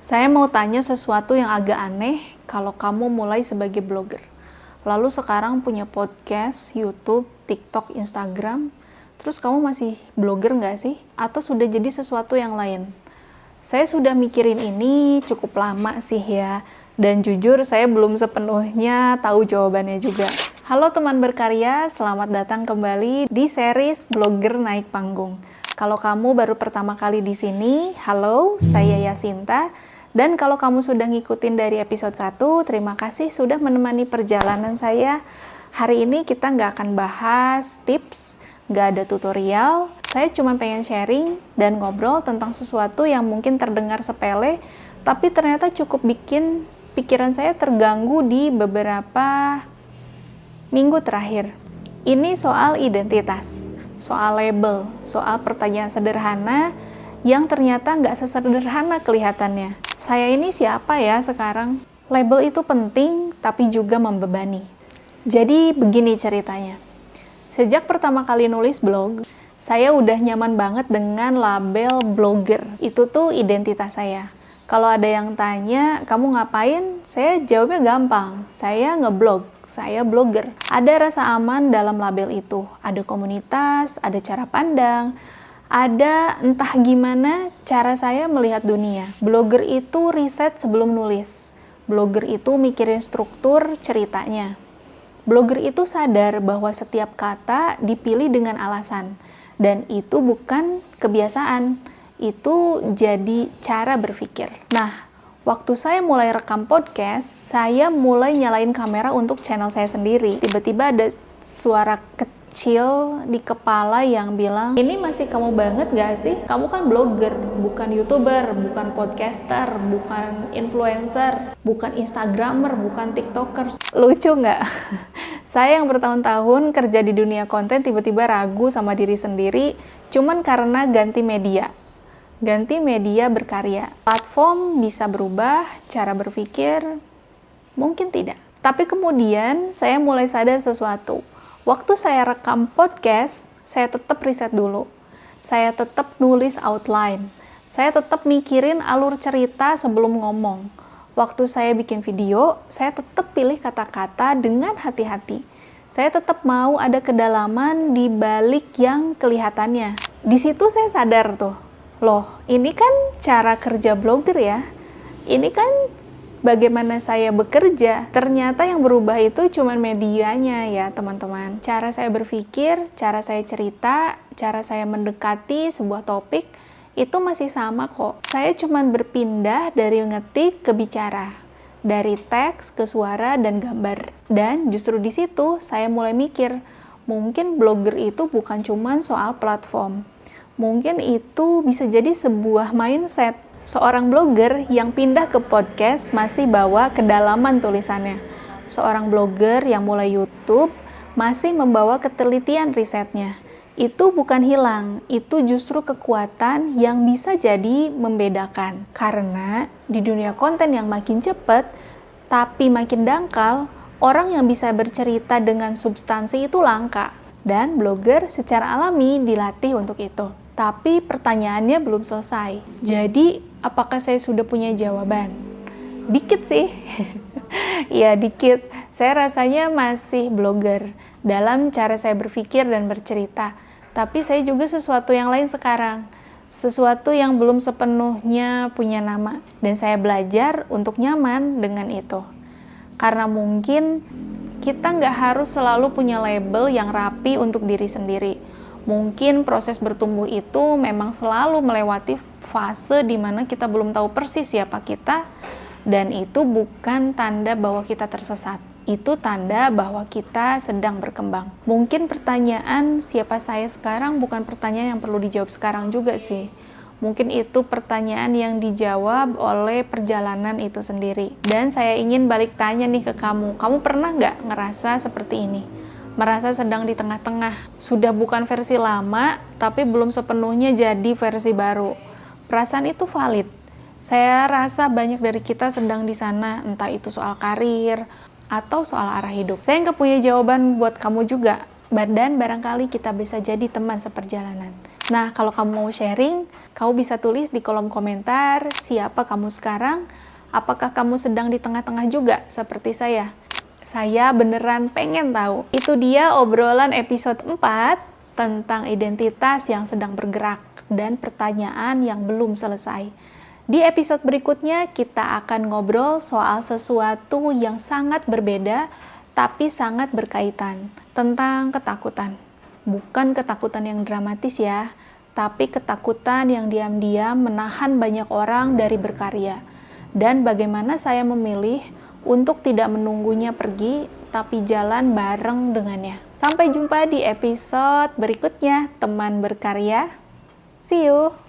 Saya mau tanya sesuatu yang agak aneh kalau kamu mulai sebagai blogger. Lalu sekarang punya podcast, YouTube, TikTok, Instagram, terus kamu masih blogger nggak sih? Atau sudah jadi sesuatu yang lain? Saya sudah mikirin ini cukup lama sih ya, dan jujur saya belum sepenuhnya tahu jawabannya juga. Halo teman berkarya, selamat datang kembali di series Blogger Naik Panggung. Kalau kamu baru pertama kali di sini, halo, saya Yasinta. Dan kalau kamu sudah ngikutin dari episode 1, terima kasih sudah menemani perjalanan saya. Hari ini kita nggak akan bahas tips, nggak ada tutorial. Saya cuma pengen sharing dan ngobrol tentang sesuatu yang mungkin terdengar sepele, tapi ternyata cukup bikin pikiran saya terganggu di beberapa minggu terakhir. Ini soal identitas, soal label, soal pertanyaan sederhana yang ternyata nggak sesederhana kelihatannya. Saya ini siapa ya sekarang? Label itu penting, tapi juga membebani. Jadi begini ceritanya. Sejak pertama kali nulis blog, saya udah nyaman banget dengan label blogger. Itu tuh identitas saya. Kalau ada yang tanya, kamu ngapain? Saya jawabnya gampang. Saya ngeblog, saya blogger. Ada rasa aman dalam label itu. Ada komunitas, ada cara pandang, ada entah gimana cara saya melihat dunia. Blogger itu riset sebelum nulis. Blogger itu mikirin struktur ceritanya. Blogger itu sadar bahwa setiap kata dipilih dengan alasan. Dan itu bukan kebiasaan. Itu jadi cara berpikir. Nah, waktu saya mulai rekam podcast, saya mulai nyalain kamera untuk channel saya sendiri. Tiba-tiba ada suara kecil di kepala yang bilang, ini masih kamu banget gak sih? Kamu kan blogger, bukan YouTuber, bukan podcaster, bukan influencer, bukan Instagramer, bukan TikToker. Lucu gak? Saya yang bertahun-tahun kerja di dunia konten tiba-tiba ragu sama diri sendiri cuman karena ganti media. Ganti media berkarya. Platform bisa berubah, cara berpikir mungkin tidak. Tapi kemudian saya mulai sadar sesuatu. Waktu saya rekam podcast, saya tetap riset dulu. Saya tetap nulis outline. Saya tetap mikirin alur cerita sebelum ngomong. Waktu saya bikin video, saya tetap pilih kata-kata dengan hati-hati. Saya tetap mau ada kedalaman di balik yang kelihatannya. Di situ saya sadar tuh, loh, ini kan cara kerja blogger ya. Ini kan bagaimana saya bekerja. Ternyata yang berubah itu cuma medianya ya teman-teman. Cara saya berpikir, cara saya cerita, cara saya mendekati sebuah topik, itu masih sama kok. Saya cuma berpindah dari ngetik ke bicara. Dari teks ke suara dan gambar. Dan justru di situ saya mulai mikir, mungkin blogger itu bukan cuma soal platform. Mungkin itu bisa jadi sebuah mindset. Seorang blogger yang pindah ke podcast masih bawa kedalaman tulisannya. Seorang blogger yang mulai YouTube masih membawa ketelitian risetnya. Itu bukan hilang, itu justru kekuatan yang bisa jadi membedakan. Karena di dunia konten yang makin cepat, tapi makin dangkal, orang yang bisa bercerita dengan substansi itu langka. Dan blogger secara alami dilatih untuk itu. Tapi pertanyaannya belum selesai. Jadi, apakah saya sudah punya jawaban? Dikit sih. Ya, dikit. Saya rasanya masih blogger dalam cara saya berpikir dan bercerita. Tapi saya juga sesuatu yang lain sekarang. Sesuatu yang belum sepenuhnya punya nama. Dan saya belajar untuk nyaman dengan itu. Karena mungkin kita nggak harus selalu punya label yang rapi untuk diri sendiri. Mungkin proses bertumbuh itu memang selalu melewati fase di mana kita belum tahu persis siapa kita, dan itu bukan tanda bahwa kita tersesat. Itu tanda bahwa kita sedang berkembang. Mungkin pertanyaan siapa saya sekarang bukan pertanyaan yang perlu dijawab sekarang juga sih. Mungkin itu pertanyaan yang dijawab oleh perjalanan itu sendiri. Dan saya ingin balik tanya nih ke kamu. Kamu pernah nggak ngerasa seperti ini? Merasa sedang di tengah-tengah. Sudah bukan versi lama, tapi belum sepenuhnya jadi versi baru. Perasaan itu valid. Saya rasa banyak dari kita sedang di sana, entah itu soal karir, atau soal arah hidup. Saya nggak punya jawaban buat kamu juga, dan barangkali kita bisa jadi teman seperjalanan. Nah, kalau kamu mau sharing, kamu bisa tulis di kolom komentar siapa kamu sekarang, apakah kamu sedang di tengah-tengah juga seperti saya. Saya beneran pengen tahu. Itu dia obrolan episode 4 tentang identitas yang sedang bergerak dan pertanyaan yang belum selesai. Di episode berikutnya kita akan ngobrol soal sesuatu yang sangat berbeda tapi sangat berkaitan, tentang ketakutan. Bukan ketakutan yang dramatis ya, tapi ketakutan yang diam-diam menahan banyak orang dari berkarya. Dan bagaimana saya memilih untuk tidak menunggunya pergi, tapi jalan bareng dengannya. Sampai jumpa di episode berikutnya, teman berkarya. See you!